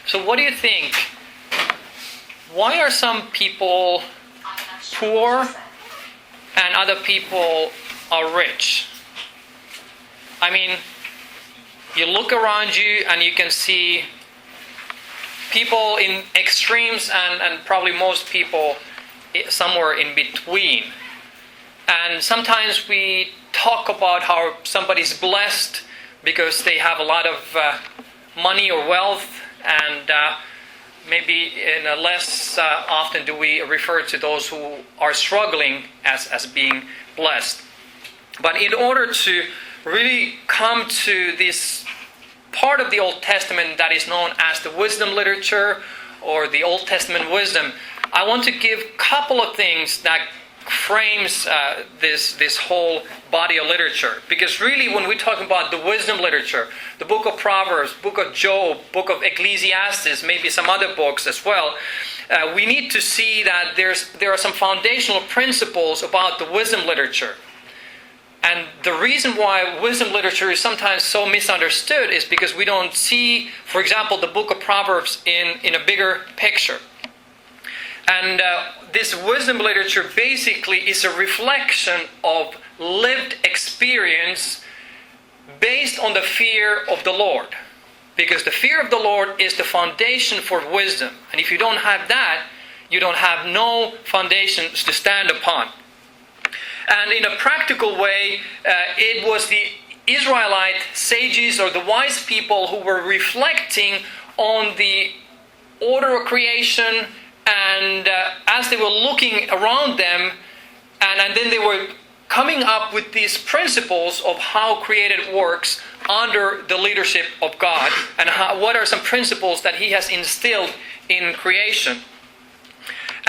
So what do you think? Why are some people poor and other people are rich? I mean, you look around you and you can see people in extremes and probably most people somewhere in between. And sometimes we talk about how somebody's blessed because they have a lot of money or wealth, and maybe in a less often do we refer to those who are struggling as being blessed. But in order to really come to this part of the Old Testament that is known as the wisdom literature or the Old Testament wisdom, I want to give a couple of things that frames this whole body of literature. Because really when we talk about the wisdom literature, the book of Proverbs, book of Job, book of Ecclesiastes, maybe some other books as well, we need to see that there are some foundational principles about the wisdom literature. And the reason why wisdom literature is sometimes so misunderstood is because we don't see, for example, the book of Proverbs in a bigger picture. And this wisdom literature basically is a reflection of lived experience based on the fear of the Lord. Because the fear of the Lord is the foundation for wisdom. And if you don't have that, you don't have no foundations to stand upon. And in a practical way, it was the Israelite sages or the wise people who were reflecting on the order of creation, and as they were looking around them, and then they were coming up with these principles of how created works under the leadership of God, and what are some principles that He has instilled in creation.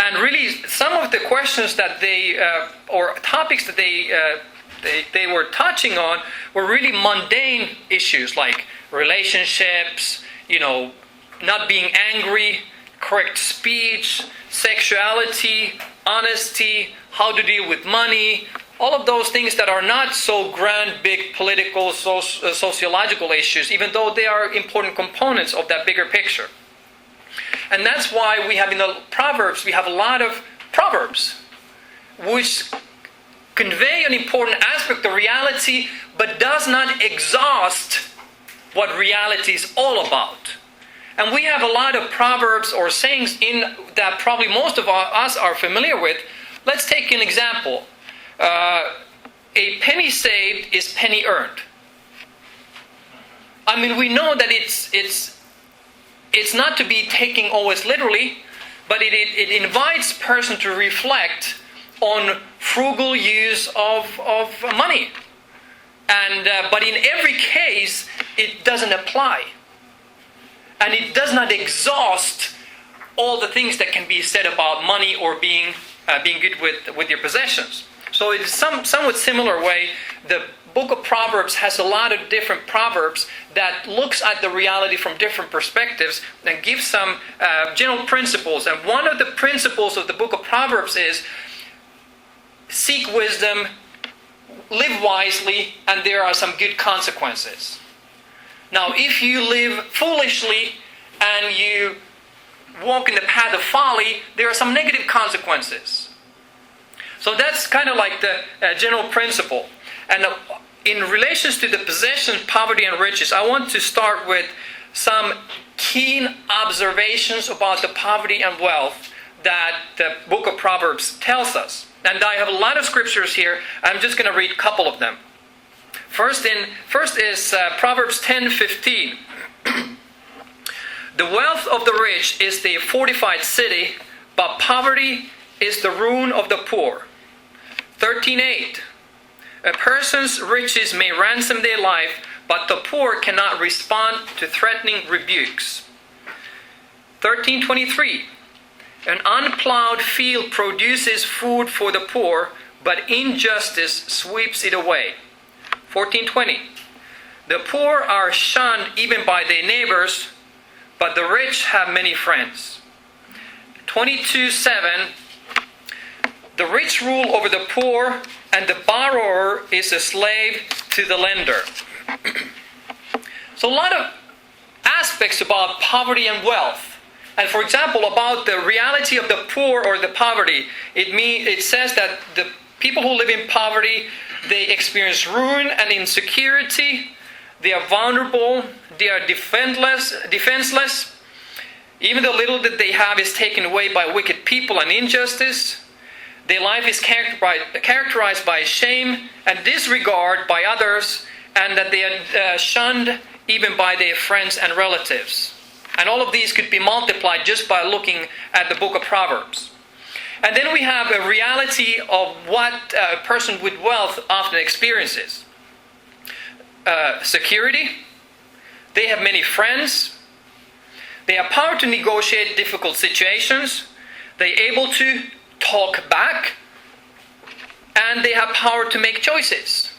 And really, some of the questions that or topics that they were touching on were really mundane issues like relationships, not being angry, correct speech, sexuality, honesty, how to deal with money, all of those things that are not so grand, big political, sociological issues, even though they are important components of that bigger picture. And that's why we have in the Proverbs, we have a lot of proverbs which convey an important aspect of reality, but does not exhaust what reality is all about. And we have a lot of proverbs or sayings in that probably most of us are familiar with. Let's take an example. A penny saved is penny earned. I mean, we know that it's not to be taken always literally, but it invites a person to reflect on frugal use of money. And but in every case, it doesn't apply. And it does not exhaust all the things that can be said about money or being good with your possessions. So in somewhat similar way, the book of Proverbs has a lot of different proverbs that looks at the reality from different perspectives and gives some general principles. And one of the principles of the book of Proverbs is seek wisdom, live wisely, and there are some good consequences. Now, if you live foolishly and you walk in the path of folly, there are some negative consequences. So that's kind of like the general principle. And in relations to the possessions, poverty, and riches, I want to start with some keen observations about the poverty and wealth that the book of Proverbs tells us. And I have a lot of scriptures here. I'm just going to read a couple of them. First is Proverbs 10:15. The wealth of the rich is the fortified city, but poverty is the ruin of the poor. 13:8. A person's riches may ransom their life, but the poor cannot respond to threatening rebukes. 13:23. An unplowed field produces food for the poor, but injustice sweeps it away. 14:20. The poor are shunned even by their neighbors, but the rich have many friends. 22:7. The rich rule over the poor, and the borrower is a slave to the lender. So a lot of aspects about poverty and wealth. And for example, about the reality of the poor or the poverty, it says that the people who live in poverty, they experience ruin and insecurity. They are vulnerable. They are defenseless. Even the little that they have is taken away by wicked people and injustice. Their life is characterized by shame and disregard by others, and that they are shunned even by their friends and relatives. And all of these could be multiplied just by looking at the book of Proverbs. And then we have a reality of what a person with wealth often experiences. Security. They have many friends. They have power to negotiate difficult situations. They are able to talk back. And they have power to make choices.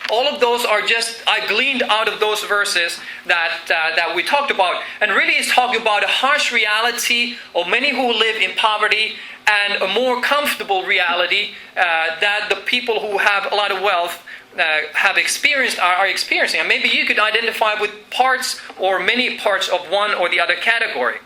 All of those are I gleaned out of those verses that we talked about. And really it's talking about a harsh reality of many who live in poverty and a more comfortable reality that the people who have a lot of wealth are experiencing. And maybe you could identify with parts or many parts of one or the other category.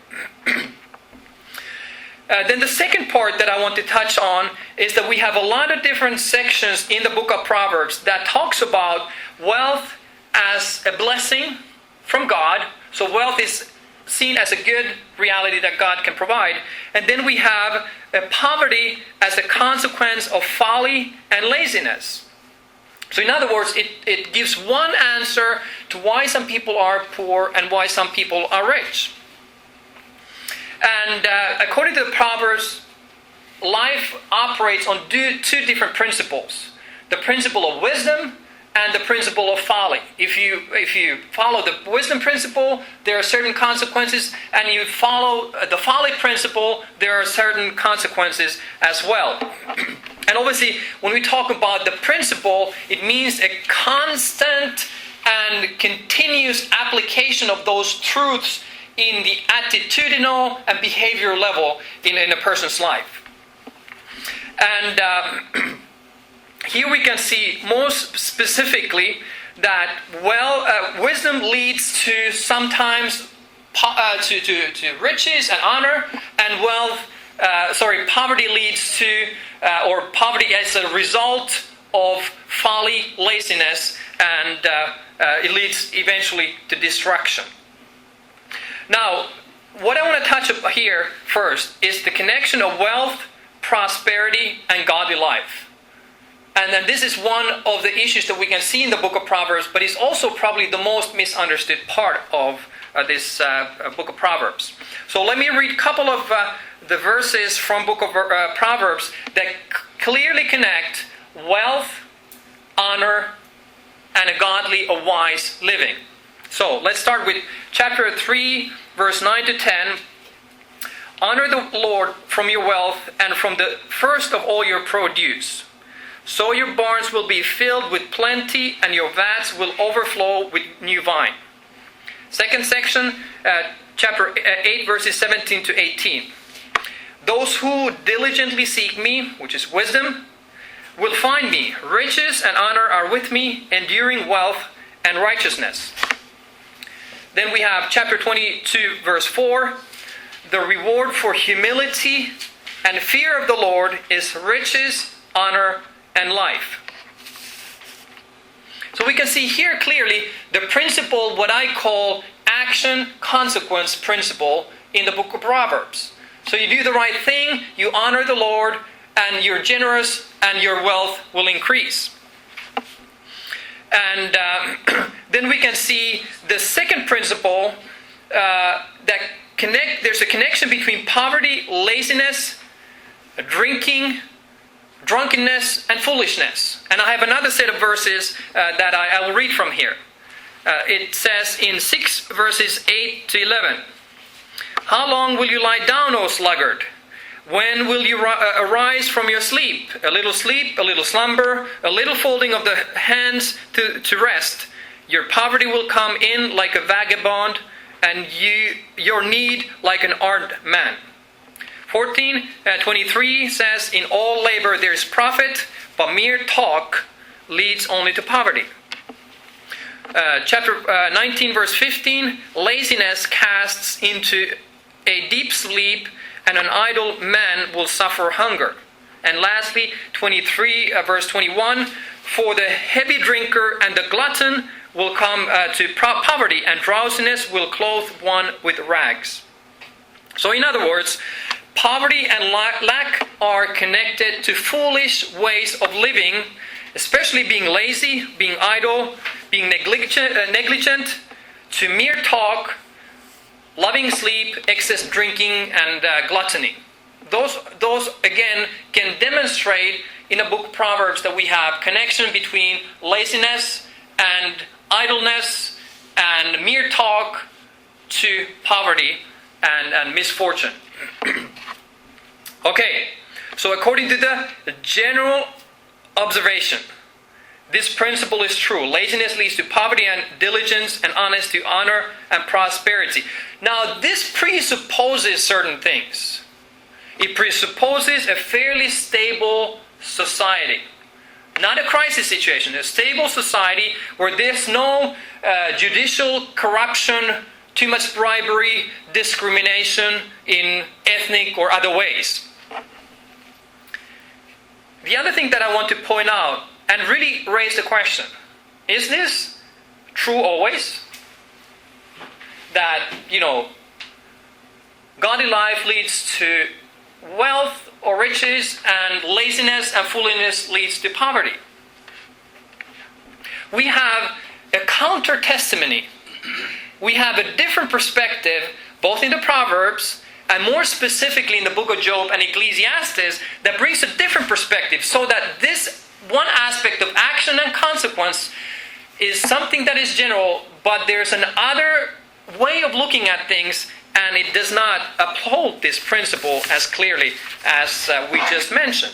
Then the second part that I want to touch on is that we have a lot of different sections in the book of Proverbs that talks about wealth as a blessing from God. So wealth is seen as a good reality that God can provide. And then we have poverty as a consequence of folly and laziness. So in other words, it gives one answer to why some people are poor and why some people are rich. And according to the Proverbs, life operates on two different principles. The principle of wisdom and the principle of folly. If you follow the wisdom principle, there are certain consequences. And you follow the folly principle, there are certain consequences as well. And obviously, when we talk about the principle, it means a constant and continuous application of those truths in the attitudinal and behavioral level in a person's life. And here we can see most specifically that wisdom leads to sometimes to riches and honor, and poverty leads to or poverty as a result of folly, laziness, and it leads eventually to destruction. Now, what I want to touch up here first is the connection of wealth, prosperity, and godly life. And then this is one of the issues that we can see in the book of Proverbs, but it's also probably the most misunderstood part of this book of Proverbs. So let me read a couple of the verses from book of Proverbs that clearly connect wealth, honor, and a godly, a wise living. So let's start with chapter 3, verse 9 to 10. Honor the Lord from your wealth and from the first of all your produce. So your barns will be filled with plenty and your vats will overflow with new wine. Second section, chapter 8, verses 17 to 18. Those who diligently seek me, which is wisdom, will find me. Riches and honor are with me, enduring wealth and righteousness. Then we have chapter 22, verse 4. The reward for humility and fear of the Lord is riches, honor, and life. So we can see here clearly the principle, what I call action-consequence principle in the book of Proverbs. So you do the right thing, you honor the Lord, and you're generous, and your wealth will increase. And then we can see the second principle there's a connection between poverty, laziness, drinking, drunkenness, and foolishness. And I have another set of verses that I will read from here. It says in 6 verses 8 to 11, How long will you lie down, O sluggard? When will you arise from your sleep, a little slumber, a little folding of the hands to rest? Your poverty will come in like a vagabond, and your need like an armed man. 14:23 says, In all labor there is profit, but mere talk leads only to poverty. chapter 19, verse 15, laziness casts into a deep sleep, and an idle man will suffer hunger. And lastly, 23, verse 21, for the heavy drinker and the glutton will come to poverty, and drowsiness will clothe one with rags. So in other words, poverty and lack are connected to foolish ways of living, especially being lazy, being idle, being negligent, to mere talk, loving sleep, excess drinking, and gluttony. Those again can demonstrate in the book Proverbs that we have connection between laziness and idleness and mere talk to poverty and misfortune. Okay, so according to the general observation, this principle is true. Laziness leads to poverty, and diligence and honesty to honor and prosperity. Now, this presupposes certain things. It presupposes a fairly stable society. Not a crisis situation, a stable society where there's no judicial corruption, too much bribery, discrimination in ethnic or other ways. The other thing that I want to point out and really raise the question, is this true always? That, godly life leads to wealth or riches, and laziness and foolishness leads to poverty. We have a counter testimony. We have a different perspective, both in the Proverbs and more specifically in the book of Job and Ecclesiastes, that brings a different perspective, so that this one aspect of action and consequence is something that is general, but there's another way of looking at things, and it does not uphold this principle as clearly as we just mentioned.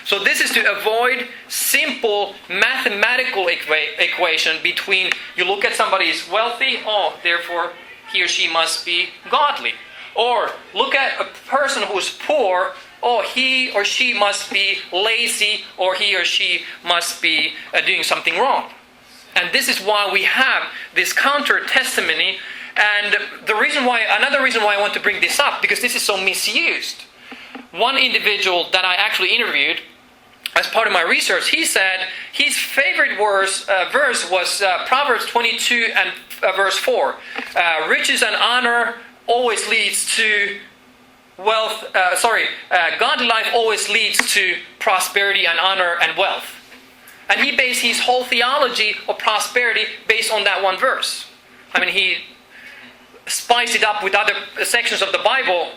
So this is to avoid simple mathematical equation between, you look at somebody is wealthy, therefore he or she must be godly. Or look at a person who's poor, he or she must be lazy, or he or she must be doing something wrong. And this is why we have this counter testimony. And another reason why I want to bring this up, because this is so misused. One individual that I actually interviewed as part of my research, he said his favorite verse was Proverbs 22 and verse 4. Riches and honor always leads to wealth. Godly life always leads to prosperity and honor and wealth. And he based his whole theology of prosperity based on that one verse. I mean, he spiced it up with other sections of the Bible,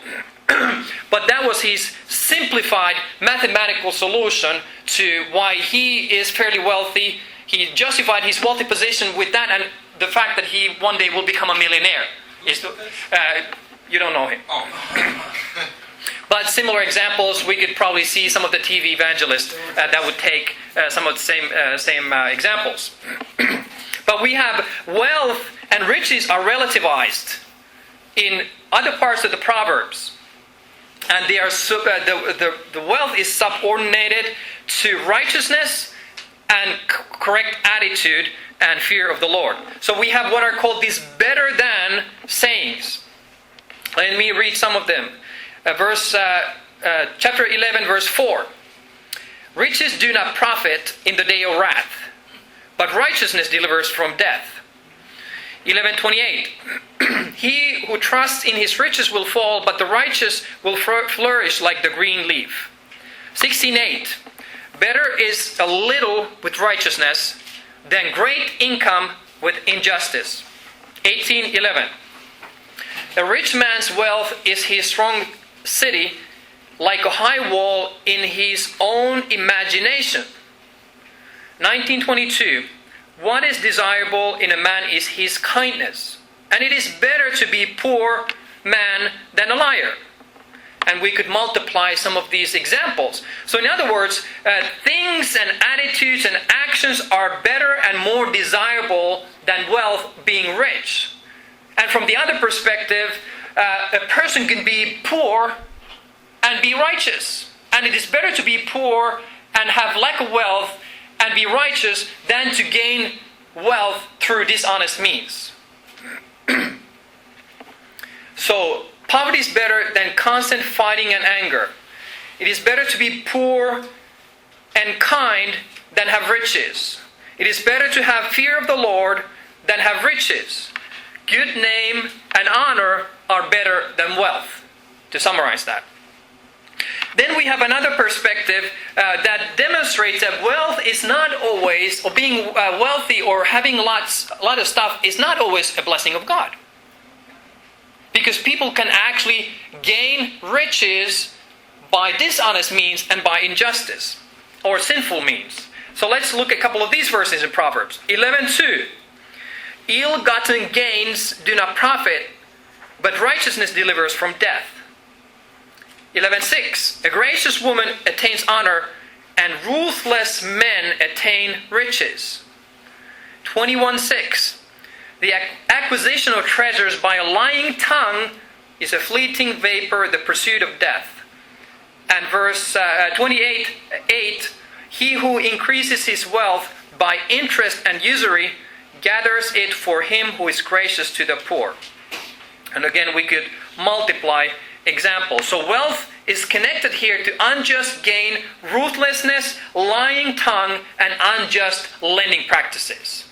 but that was his simplified mathematical solution to why he is fairly wealthy. He justified his wealthy position with that, and the fact that he one day will become a millionaire. You don't know him. But similar examples, we could probably see some of the TV evangelists that would take some of the same examples. But we have wealth and riches are relativized in other parts of the Proverbs. And they are the wealth is subordinated to righteousness and correct attitude and fear of the Lord. So we have what are called these better than sayings. Let me read some of them. Chapter 11, verse 4. Riches do not profit in the day of wrath, but righteousness delivers from death. 11:28. He who trusts in his riches will fall, but the righteous will flourish like the green leaf. 16:8. Better is a little with righteousness than great income with injustice. 18:11. A rich man's wealth is his strong city, like a high wall in his own imagination. 19:22. What is desirable in a man is his kindness, and it is better to be poor man than a liar. And we could multiply some of these examples. So in other words, things and attitudes and actions are better and more desirable than wealth being rich. And from the other perspective, a person can be poor and be righteous. And it is better to be poor and have lack of wealth and be righteous than to gain wealth through dishonest means. So, poverty is better than constant fighting and anger. It is better to be poor and kind than have riches. It is better to have fear of the Lord than have riches. Good name and honor are better than wealth. To summarize that. Then we have another perspective that demonstrates that wealth is not always, or being wealthy or having a lot of stuff is not always a blessing of God. Because people can actually gain riches by dishonest means and by injustice or sinful means. So let's look at a couple of these verses in Proverbs. 11:2. Ill-gotten gains do not profit, but righteousness delivers from death. 11:6. A gracious woman attains honor, and ruthless men attain riches. 21:6. The acquisition of treasures by a lying tongue is a fleeting vapor, the pursuit of death. And verse 28:8. He who increases his wealth by interest and usury gathers it for him who is gracious to the poor. And again, we could multiply examples. So wealth is connected here to unjust gain, ruthlessness, lying tongue, and unjust lending practices.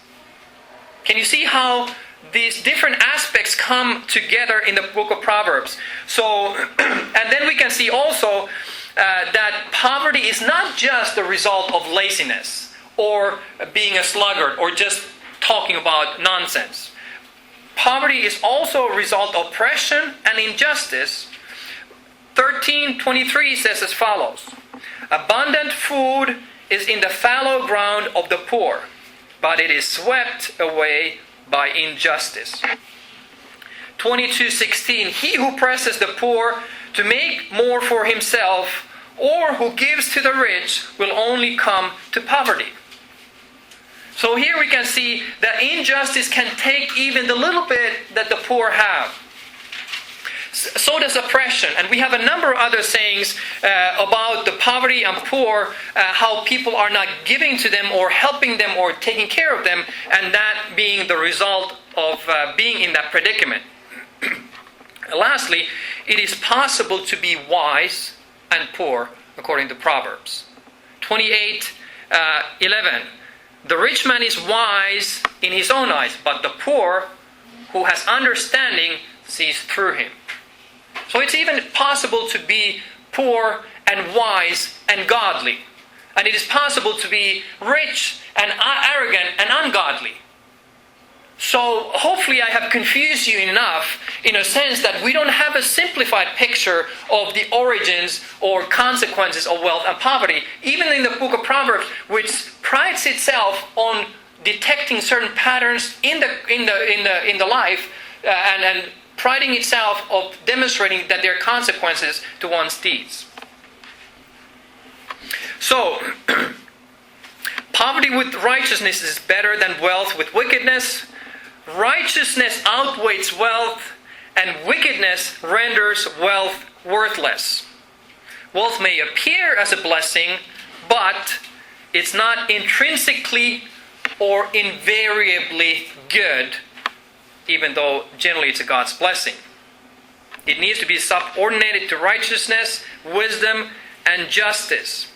Can you see how these different aspects come together in the book of Proverbs? So, and then we can see also that poverty is not just the result of laziness or being a sluggard or just talking about nonsense. Poverty is also a result of oppression and injustice. 13:23 says as follows: abundant food is in the fallow ground of the poor, but it is swept away by injustice. 22:16 He who presses the poor to make more for himself, or who gives to the rich, will only come to poverty. So here we can see that injustice can take even the little bit that the poor have. So does oppression. And we have a number of other sayings about the poverty and poor, how people are not giving to them or helping them or taking care of them, and that being the result of being in that predicament. Lastly, it is possible to be wise and poor according to Proverbs. 28:11 The rich man is wise in his own eyes, but the poor who has understanding sees through him. So it's even possible to be poor and wise and godly. And it is possible to be rich and arrogant and ungodly. So hopefully I have confused you enough in a sense that we don't have a simplified picture of the origins or consequences of wealth and poverty. Even in the book of Proverbs, which prides itself on detecting certain patterns in the life and priding itself of demonstrating that there are consequences to one's deeds. So, poverty with righteousness is better than wealth with wickedness. Righteousness outweighs wealth, and wickedness renders wealth worthless. Wealth may appear as a blessing, but it's not intrinsically or invariably good, even though generally it's a God's blessing. It needs to be subordinated to righteousness, wisdom, and justice.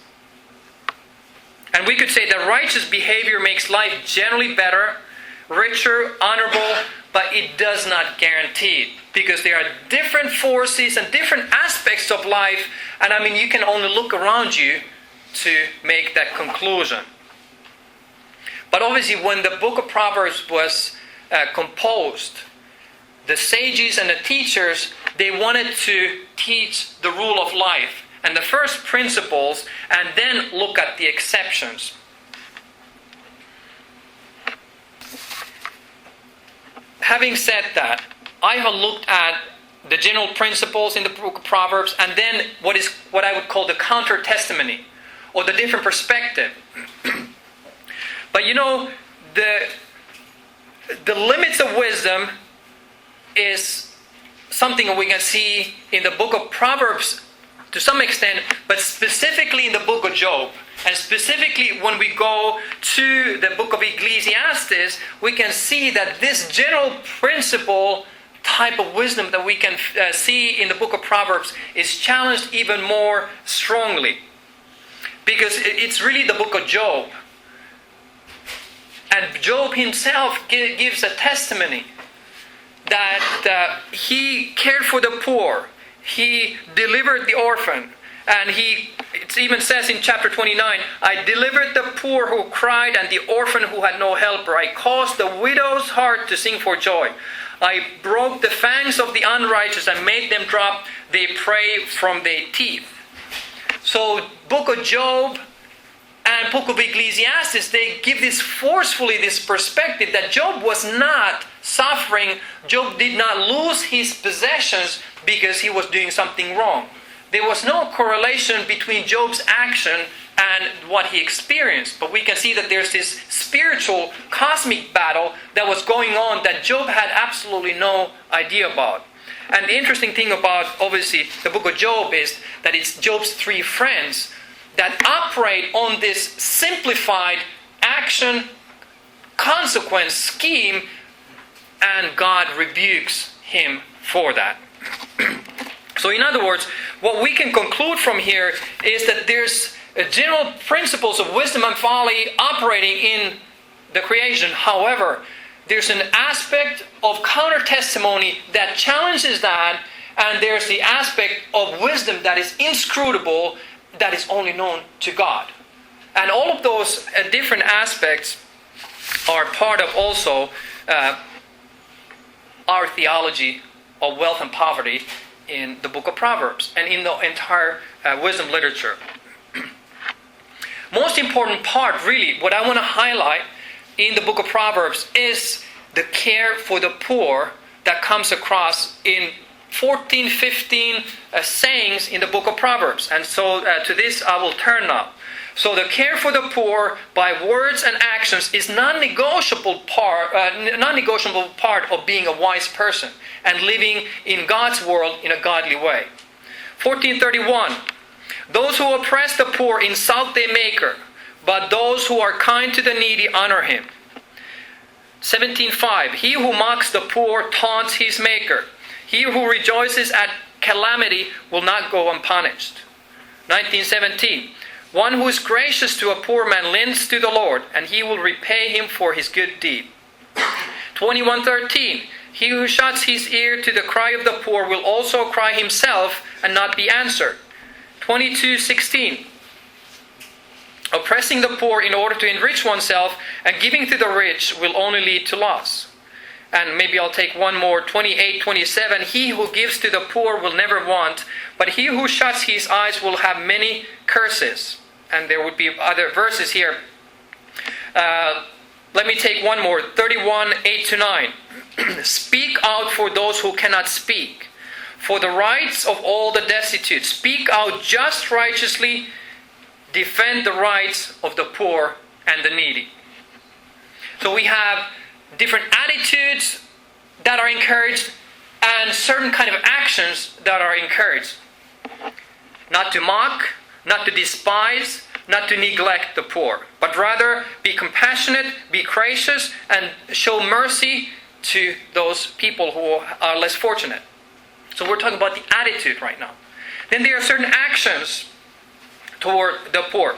And we could say that righteous behavior makes life generally better, richer, honorable, but it does not guarantee it. Because there are different forces and different aspects of life, and I mean you can only look around you to make that conclusion. But obviously when the book of Proverbs was composed, the sages and the teachers, they wanted to teach the rule of life and the first principles, and then look at the exceptions. Having said that, I have looked at the general principles in the book of Proverbs, and then what I would call the counter testimony, or the different perspective. But you know, the limits of wisdom is something we can see in the book of Proverbs to some extent, but specifically in the book of Job. And specifically, when we go to the book of Ecclesiastes, we can see that this general principle type of wisdom that we can see in the book of Proverbs is challenged even more strongly. Because it's really the book of Job. And Job himself gives a testimony that he cared for the poor. He delivered the orphan. And it even says in chapter 29, I delivered the poor who cried and the orphan who had no helper. I caused the widow's heart to sing for joy. I broke the fangs of the unrighteous and made them drop their prey from their teeth. So book of Job and book of Ecclesiastes, they give this forcefully, this perspective that Job was not suffering. Job did not lose his possessions because he was doing something wrong. There was no correlation between Job's action and what he experienced. But we can see that there's this spiritual, cosmic battle that was going on that Job had absolutely no idea about. And the interesting thing about, obviously, the book of Job is that it's Job's three friends that operate on this simplified action, consequence scheme, and God rebukes him for that. So in other words, what we can conclude from here is that there's general principles of wisdom and folly operating in the creation. However, there's an aspect of counter-testimony that challenges that, and there's the aspect of wisdom that is inscrutable, that is only known to God. And all of those different aspects are part of also our theology of wealth and poverty in the book of Proverbs and in the entire wisdom literature. Most important part, really, what I want to highlight in the book of Proverbs is the care for the poor that comes across in 14, 15 sayings in the book of Proverbs. And so to this I will turn now. So the care for the poor by words and actions is non-negotiable part of being a wise person and living in God's world in a godly way. 14:31. Those who oppress the poor insult their maker, but those who are kind to the needy honor him. 17:5. He who mocks the poor taunts his maker. He who rejoices at calamity will not go unpunished. 19:17. One who is gracious to a poor man lends to the Lord, and he will repay him for his good deed. 21:13. He who shuts his ear to the cry of the poor will also cry himself and not be answered. 22:16. Oppressing the poor in order to enrich oneself and giving to the rich will only lead to loss. And maybe I'll take one more. 28:27. He who gives to the poor will never want, but he who shuts his eyes will have many curses. And there would be other verses here. Let me take one more. 31:8-9. Speak out for those who cannot speak, for the rights of all the destitute. Speak out just righteously. Defend the rights of the poor and the needy. So we have different attitudes that are encouraged and certain kind of actions that are encouraged. Not to mock, not to despise, not to neglect the poor, but rather be compassionate, be gracious, and show mercy to those people who are less fortunate. So we're talking about the attitude right now. Then there are certain actions toward the poor.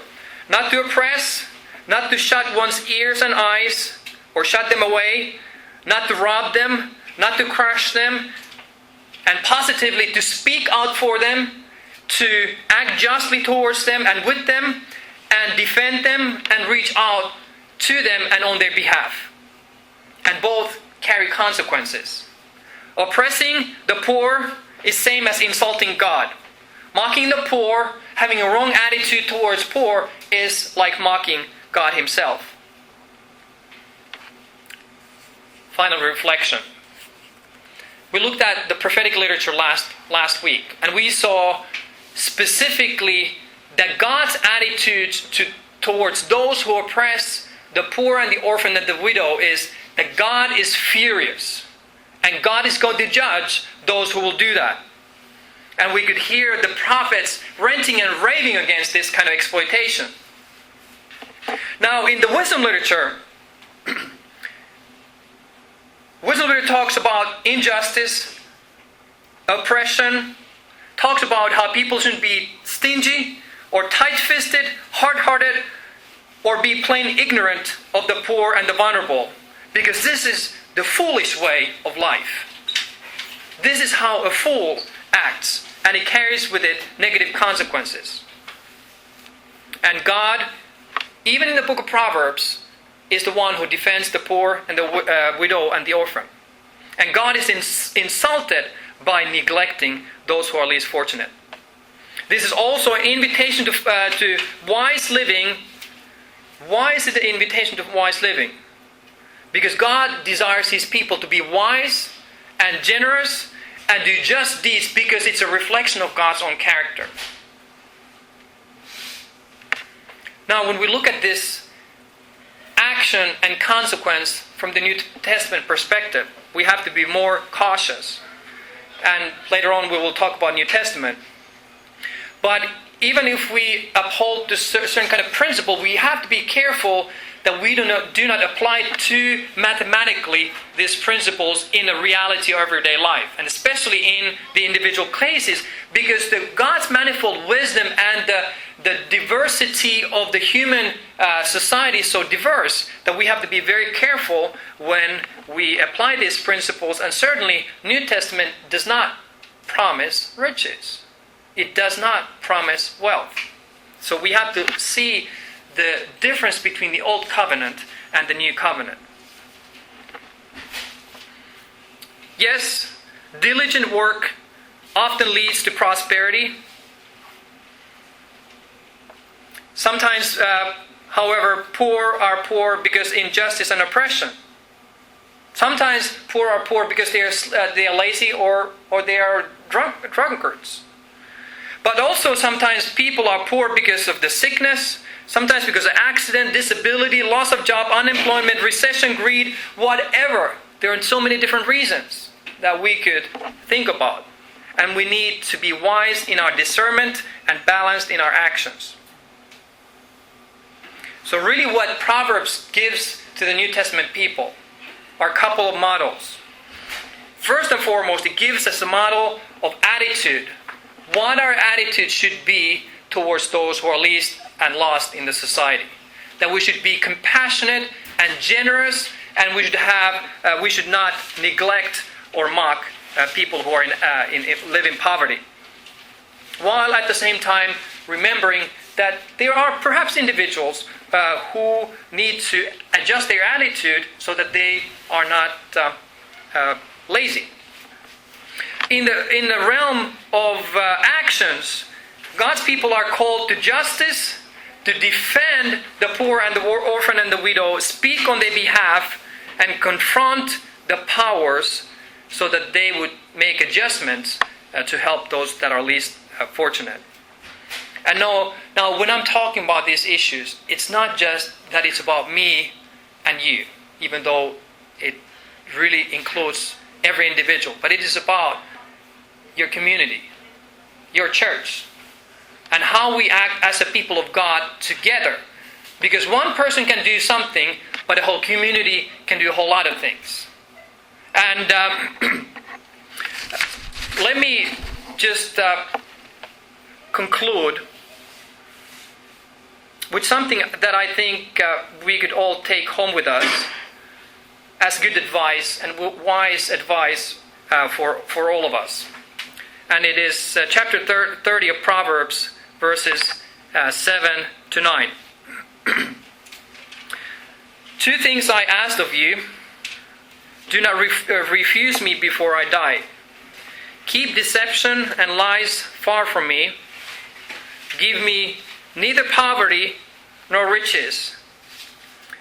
Not to oppress, not to shut one's ears and eyes, or shut them away, not to rob them, not to crush them, and positively to speak out for them, to act justly towards them and with them, and defend them and reach out to them and on their behalf. And both carry consequences. Oppressing the poor is same as insulting God. Mocking the poor, having a wrong attitude towards poor, is like mocking God himself. Final reflection. We looked at the prophetic literature last week, and we saw specifically that God's attitude towards those who oppress the poor and the orphan and the widow is that God is furious, and God is going to judge those who will do that. And we could hear the prophets ranting and raving against this kind of exploitation. Now, in the wisdom literature, wisdom literature talks about injustice, oppression, talks about how people shouldn't be stingy or tight-fisted, hard-hearted, or be plain ignorant of the poor and the vulnerable, because this is the foolish way of life. This is how a fool acts, and it carries with it negative consequences. And God, even in the book of Proverbs, is the one who defends the poor and the widow and the orphan. And God is insulted by neglecting those who are least fortunate. This is also an invitation to wise living. Why is it an invitation to wise living? Because God desires His people to be wise and generous and do just deeds, because it's a reflection of God's own character. Now, when we look at this action and consequence from the New Testament perspective, we have to be more cautious. And later on we will talk about New Testament. But even if we uphold this certain kind of principle, we have to be careful that we do not apply too mathematically these principles in the reality of everyday life, and especially in the individual cases, because God's manifold wisdom and the diversity of the human society is so diverse that we have to be very careful when we apply these principles. And certainly, New Testament does not promise riches. It does not promise wealth. So we have to see the difference between the Old Covenant and the New Covenant. Yes, diligent work often leads to prosperity. Sometimes, however, poor are poor because injustice and oppression. Sometimes poor are poor because they are lazy or they are drunkards. But also sometimes people are poor because of the sickness, sometimes because of accident, disability, loss of job, unemployment, recession, greed, whatever. There are so many different reasons that we could think about. And we need to be wise in our discernment and balanced in our actions. So really what Proverbs gives to the New Testament people are a couple of models. First and foremost, it gives us a model of attitude. What our attitude should be towards those who are least and lost in the society. That we should be compassionate and generous, and we should not neglect or mock people who are live in poverty. While at the same time remembering that there are perhaps individuals who need to adjust their attitude so that they are not lazy. In the realm of actions, God's people are called to justice, to defend the poor and the orphan and the widow, speak on their behalf, and confront the powers so that they would make adjustments to help those that are least fortunate. And now when I'm talking about these issues, it's not just that it's about me and you, even though it really includes every individual, but it is about your community, your church, and how we act as a people of God together. Because one person can do something, but the whole community can do a whole lot of things. And let me just conclude with something that I think we could all take home with us as good advice and wise advice for all of us. And it is chapter 30 of Proverbs, verses 7 to 9. 2 things I asked of you. Do not refuse me before I die. Keep deception and lies far from me. Give me neither poverty nor riches.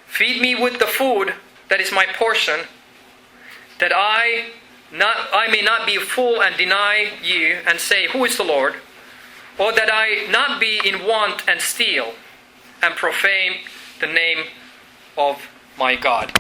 Feed me with the food that is my portion, that I may not be full and deny you and say, who is the Lord? Or that I not be in want and steal and profane the name of my God.